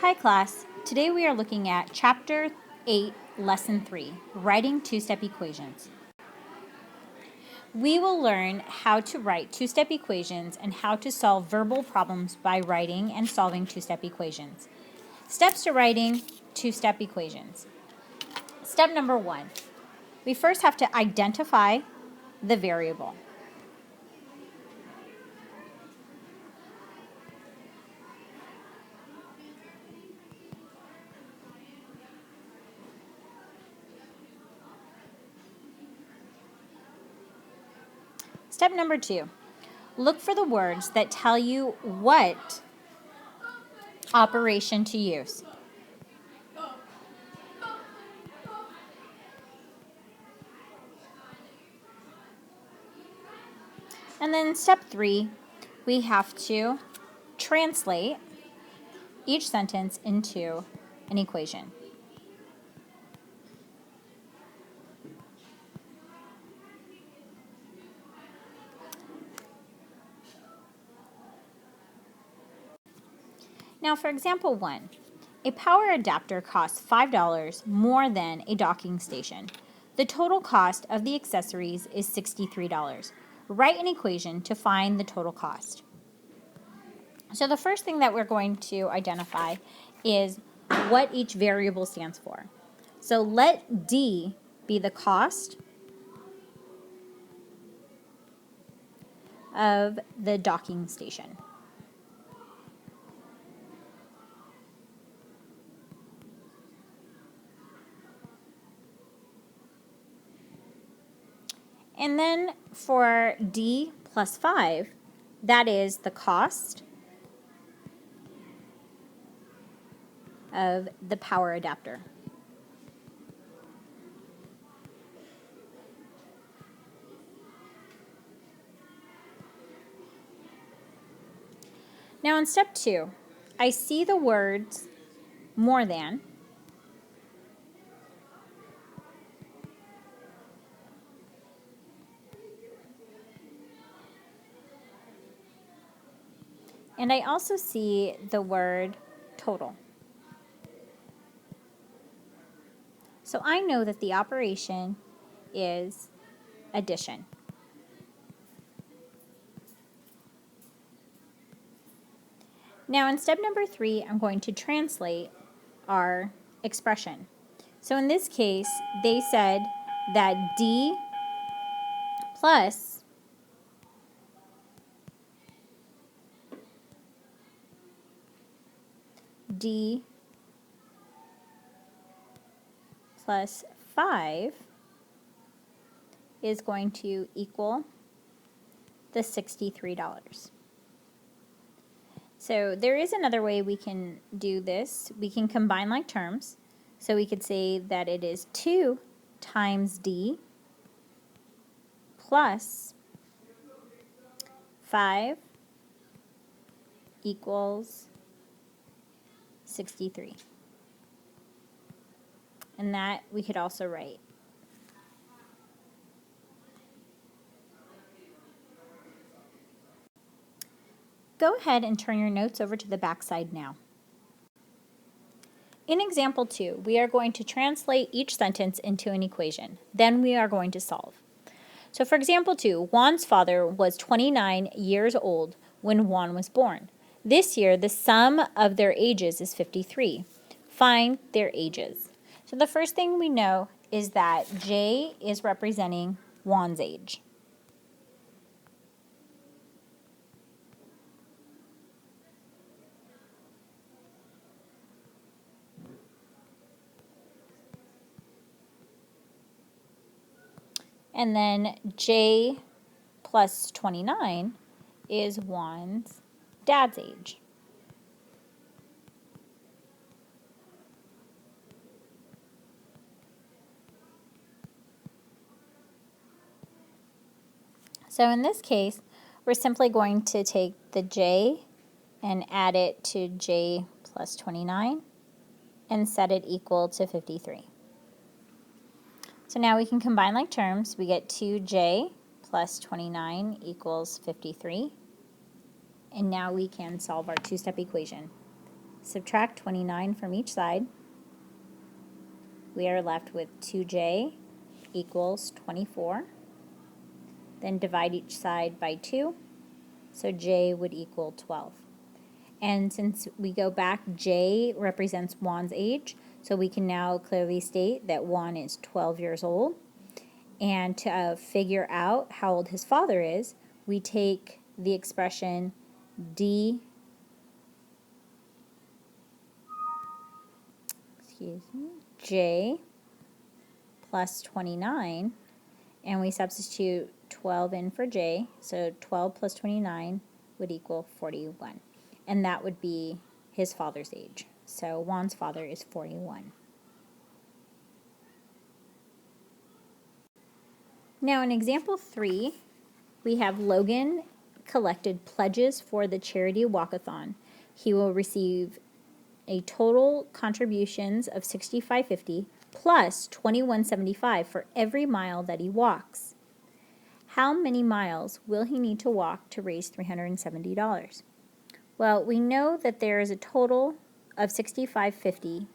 Hi class, today we are looking at Chapter 8, Lesson 3, Writing Two-Step Equations. We will learn how to write two-step equations and how to solve verbal problems by writing and solving two-step equations. Steps to writing two-step equations. Step number 1, we first have to identify the variable. Step number 2, look for the words that tell you what operation to use. And then step 3, we have to translate each sentence into an equation. Now for example 1, a power adapter costs $5 more than a docking station. The total cost of the accessories is $63. Write an equation to find the total cost. So the first thing that we're going to identify is what each variable stands for. So let D be the cost of the docking station. And then for D plus 5, that is the cost of the power adapter. Now in step 2, I see the words more than, and I also see the word total. So I know that the operation is addition. Now in step number 3, I'm going to translate our expression. So in this case, they said that D plus D plus 5 is going to equal the $63. So there is another way we can do this. We can combine like terms. So we could say that it is 2 times D plus 5 equals 63. And that we could also write. Go ahead and turn your notes over to the back side now. In example 2, we are going to translate each sentence into an equation. Then we are going to solve. So for example 2, Juan's father was 29 years old when Juan was born. This year, the sum of their ages is 53. Find their ages. So the first thing we know is that J is representing Juan's age. And then J plus 29 is Juan's dad's age. So in this case, we're simply going to take the J and add it to J plus 29 and set it equal to 53. So now we can combine like terms. We get 2J plus 29 equals 53. And now we can solve our two-step equation. Subtract 29 from each side. We are left with 2j equals 24. Then divide each side by 2, so j would equal 12. And since we go back, j represents Juan's age, so we can now clearly state that Juan is 12 years old. And to figure out how old his father is, we take the expression j plus 29, and we substitute 12 in for j, so 12 plus 29 would equal 41. And that would be his father's age. So Juan's father is 41. Now in example 3, we have Logan collected pledges for the charity walkathon. He will receive a total contributions of $65.50 plus $21.75 for every mile that he walks. How many miles will he need to walk to raise $370? Well, we know that there is a total of $65.50,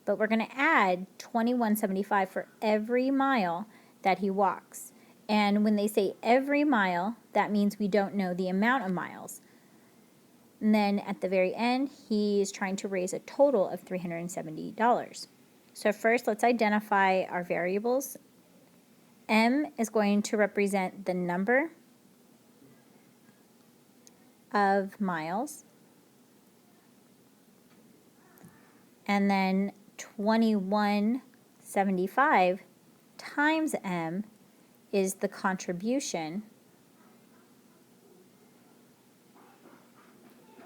but we're going to add $21.75 for every mile that he walks. And when they say every mile, that means we don't know the amount of miles. And then at the very end, he is trying to raise a total of $370. So first, let's identify our variables. M is going to represent the number of miles. And then 2175 times M is the contribution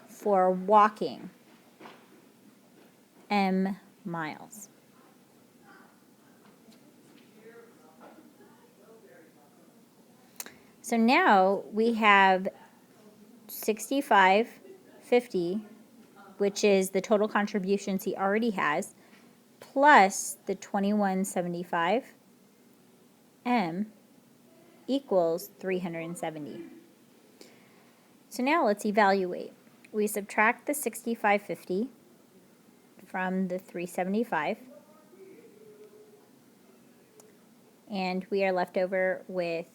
for walking M miles. So now we have $65.50, which is the total contributions he already has, plus the $21.75 M equals $370. So now let's evaluate. We subtract the $65.50 from the $375, and we are left over with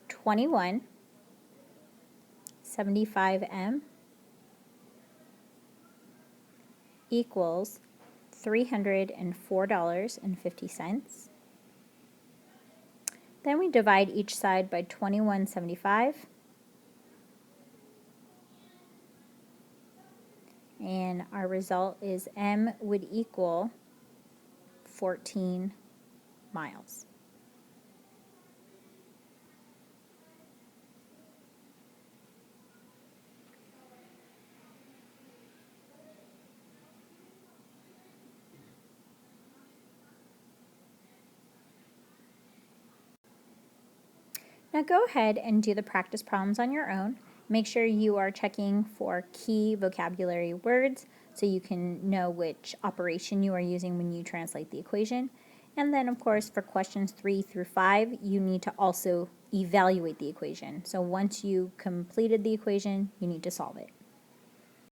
$21.75 equals $304.50. Then we divide each side by $21.75, and our result is M would equal 14 miles. Now go ahead and do the practice problems on your own. Make sure you are checking for key vocabulary words so you can know which operation you are using when you translate the equation. And then, of course, for questions 3 through 5, you need to also evaluate the equation. So once you completed the equation, you need to solve it.